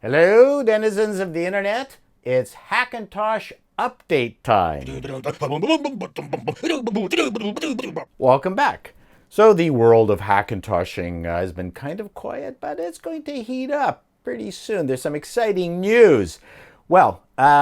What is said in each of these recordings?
Hello, denizens of the internet. It's Hackintosh update time. Welcome back. So the world of Hackintoshing has been kind of quiet, but it's going to heat up pretty soon. There's some exciting news. Well,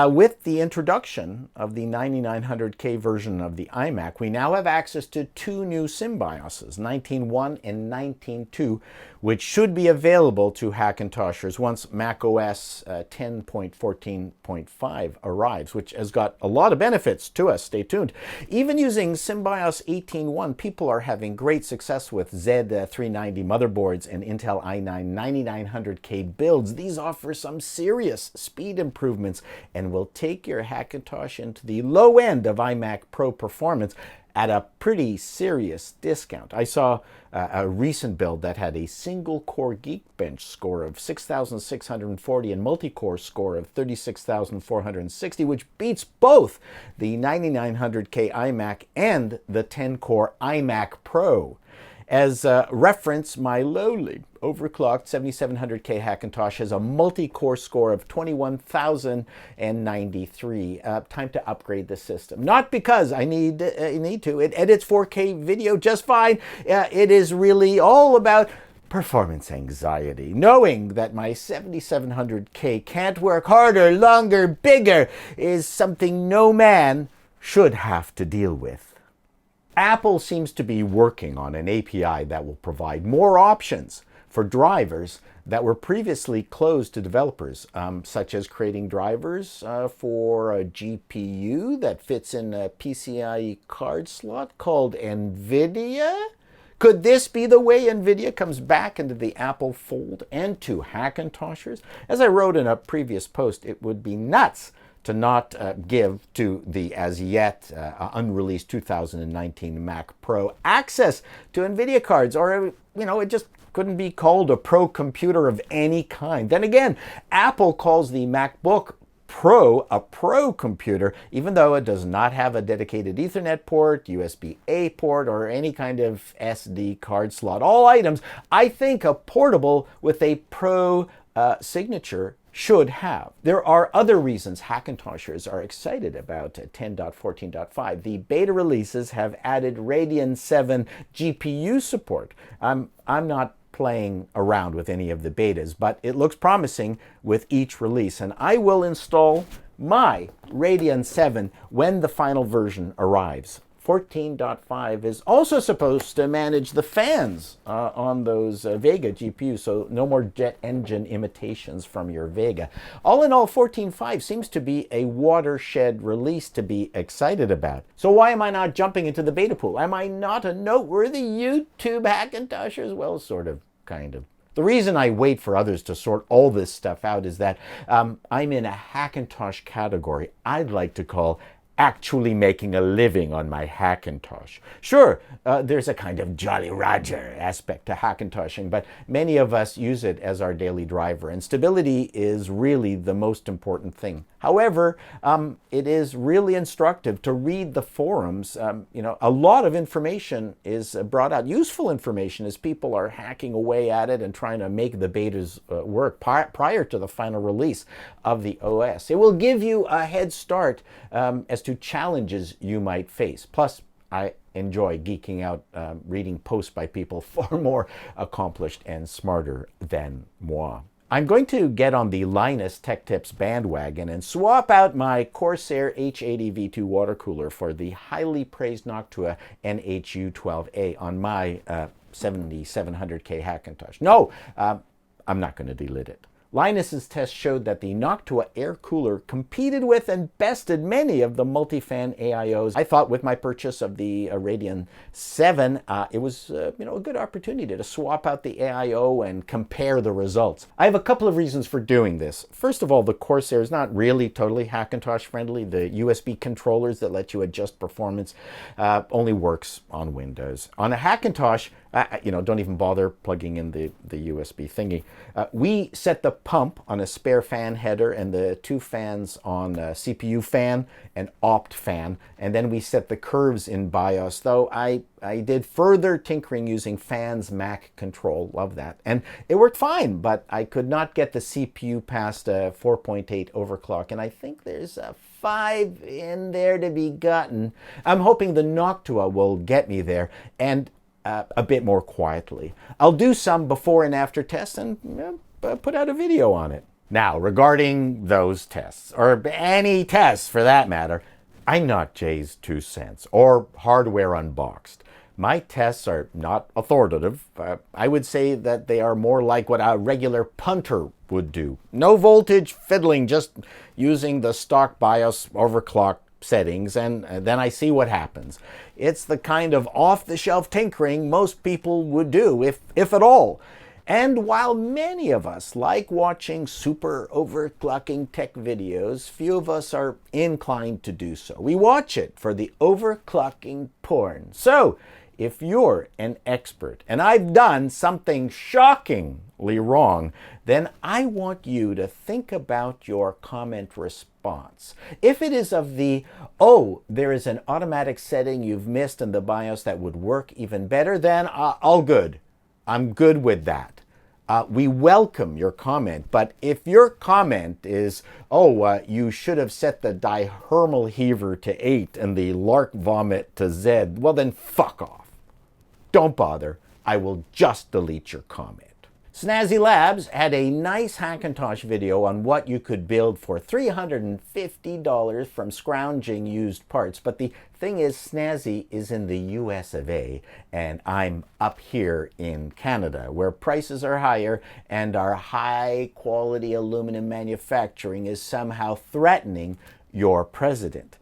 with the introduction of the 9900K version of the iMac, we now have access to two new SimBIOSes, 19.1 and 19.2, which should be available to Hackintoshers once macOS 10.14.5 arrives, which has got a lot of benefits to us. Stay tuned. Even using SimBIOS 18.1, people are having great success with Z390 motherboards and Intel i9 9900K builds. These offer some serious speed improvements and will take your Hackintosh into the low end of iMac Pro performance at a pretty serious discount. I saw a recent build that had a single-core Geekbench score of 6,640 and multi-core score of 36,460, which beats both the 9900K iMac and the 10-core iMac Pro. As reference, my lowly overclocked 7700K Hackintosh has a multi-core score of 21,093. Time to upgrade the system. Not because I need to. It edits 4K video just fine. It is really all about performance anxiety. Knowing that my 7700K can't work harder, longer, bigger is something no man should have to deal with. Apple seems to be working on an API that will provide more options for drivers that were previously closed to developers, such as creating drivers for a GPU that fits in a PCIe card slot called NVIDIA. Could this be the way NVIDIA comes back into the Apple fold and to Hackintoshers? As I wrote in a previous post, it would be nuts to not give to the as yet unreleased 2019 Mac Pro access to NVIDIA cards, or it just couldn't be called a pro computer of any kind. Then again, Apple calls the MacBook Pro a pro computer, even though it does not have a dedicated Ethernet port, USB-A port, or any kind of SD card slot. All items I think a portable with a pro signature should have. There are other reasons Hackintoshers are excited about 10.14.5. The beta releases have added Radeon 7 GPU support. I'm not playing around with any of the betas, but it looks promising with each release, and I will install my Radeon 7 when the final version arrives. 14.5 is also supposed to manage the fans on those Vega GPUs, so no more jet engine imitations from your Vega. All in all, 14.5 seems to be a watershed release to be excited about. So why am I not jumping into the beta pool? Am I not a noteworthy YouTube Hackintoshers? Well, sort of, kind of. The reason I wait for others to sort all this stuff out is that I'm in a Hackintosh category I'd like to call actually making a living on my Hackintosh. Sure, there's a kind of Jolly Roger aspect to Hackintoshing, but many of us use it as our daily driver, and stability is really the most important thing. However, it is really instructive to read the forums. A lot of information is brought out, useful information, as people are hacking away at it and trying to make the betas work prior to the final release of the OS. It will give you a head start as to challenges you might face. Plus, I enjoy geeking out, reading posts by people far more accomplished and smarter than moi. I'm going to get on the Linus Tech Tips bandwagon and swap out my Corsair H80 V2 water cooler for the highly praised Noctua NHU12A on my 7700K Hackintosh. No, I'm not going to delit it. Linus's test showed that the Noctua air cooler competed with and bested many of the multi-fan AIOs. I thought with my purchase of the Radeon 7, it was a good opportunity to swap out the AIO and compare the results. I have a couple of reasons for doing this. First of all, the Corsair is not really totally Hackintosh friendly. The USB controllers that let you adjust performance only works on Windows. On a Hackintosh, Don't even bother plugging in the USB thingy. We set the pump on a spare fan header and the two fans on a CPU fan and opt fan, and then we set the curves in BIOS, though I did further tinkering using fans Mac control, love that, and it worked fine, but I could not get the CPU past a 4.8 overclock, and I think there's a 5 in there to be gotten. I'm hoping the Noctua will get me there, and a bit more quietly. I'll do some before and after tests and put out a video on it. Now, regarding those tests, or any tests for that matter, I'm not Jay's 2 cents or Hardware Unboxed. My tests are not authoritative. I would say that they are more like what a regular punter would do. No voltage fiddling, just using the stock BIOS overclock settings, and then I see what happens. It's the kind of off-the-shelf tinkering most people would do, if at all. And while many of us like watching super overclocking tech videos, few of us are inclined to do so. We watch it for the overclocking porn. So, if you're an expert and I've done something shockingly wrong, then I want you to think about your comment response. If it is of the, oh, there is an automatic setting you've missed in the BIOS that would work even better, then all good. I'm good with that. We welcome your comment, but if your comment is, you should have set the dihermal heaver to 8 and the lark vomit to Z, well then fuck off. Don't bother. I will just delete your comment. Snazzy Labs had a nice Hackintosh video on what you could build for $350 from scrounging used parts, but the thing is, Snazzy is in the US of A, and I'm up here in Canada, where prices are higher and our high-quality aluminum manufacturing is somehow threatening your president.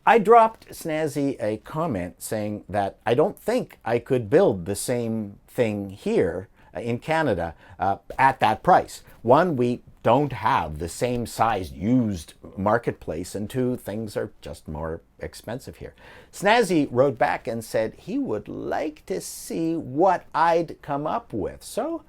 I dropped Snazzy a comment saying that I don't think I could build the same thing here in Canada at that price. One, we don't have the same size used marketplace, and two, things are just more expensive here. Snazzy wrote back and said he would like to see what I'd come up with. So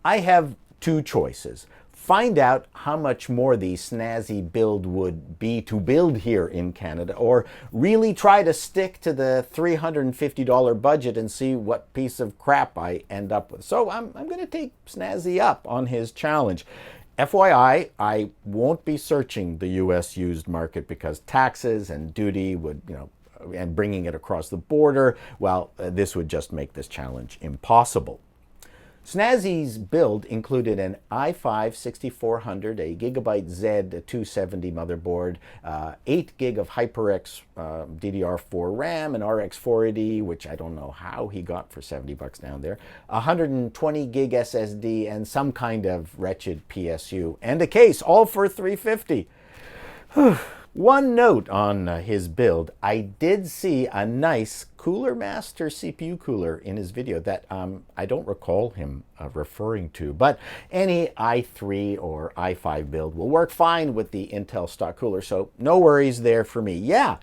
I have two choices. Find out how much more the Snazzy build would be to build here in Canada, or really try to stick to the $350 budget and see what piece of crap I end up with. So I'm going to take Snazzy up on his challenge. FYI, I won't be searching the US used market because taxes and duty would, and bringing it across the border, well, this would just make this challenge impossible. Snazzy's build included an i5-6400, a Gigabyte Z270 motherboard, 8 gig of HyperX DDR4 RAM, an RX 480, which I don't know how he got for $70 down there, 120 gig SSD, and some kind of wretched PSU, and a case, all for $350. One note on his build, I did see a nice Cooler Master CPU cooler in his video that I don't recall him referring to, but any i3 or i5 build will work fine with the Intel stock cooler, so no worries there for me. Yeah,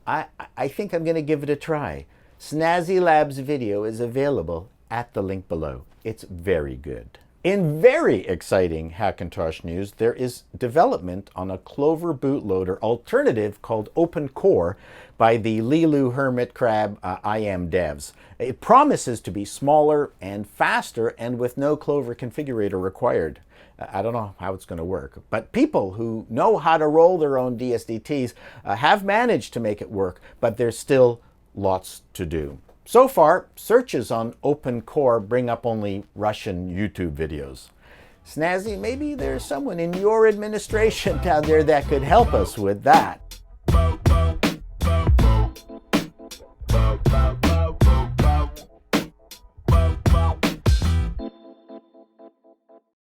I think I'm going to give it a try. Snazzy Labs video is available at the link below. It's very good. In very exciting Hackintosh news, there is development on a Clover Bootloader alternative called Open Core by the Lilu Hermit Crab IM devs. It promises to be smaller and faster and with no Clover configurator required. I don't know how it's going to work, but people who know how to roll their own DSDTs have managed to make it work, but there's still lots to do. So far, searches on Open Core bring up only Russian YouTube videos. Snazzy, maybe there's someone in your administration down there that could help us with that.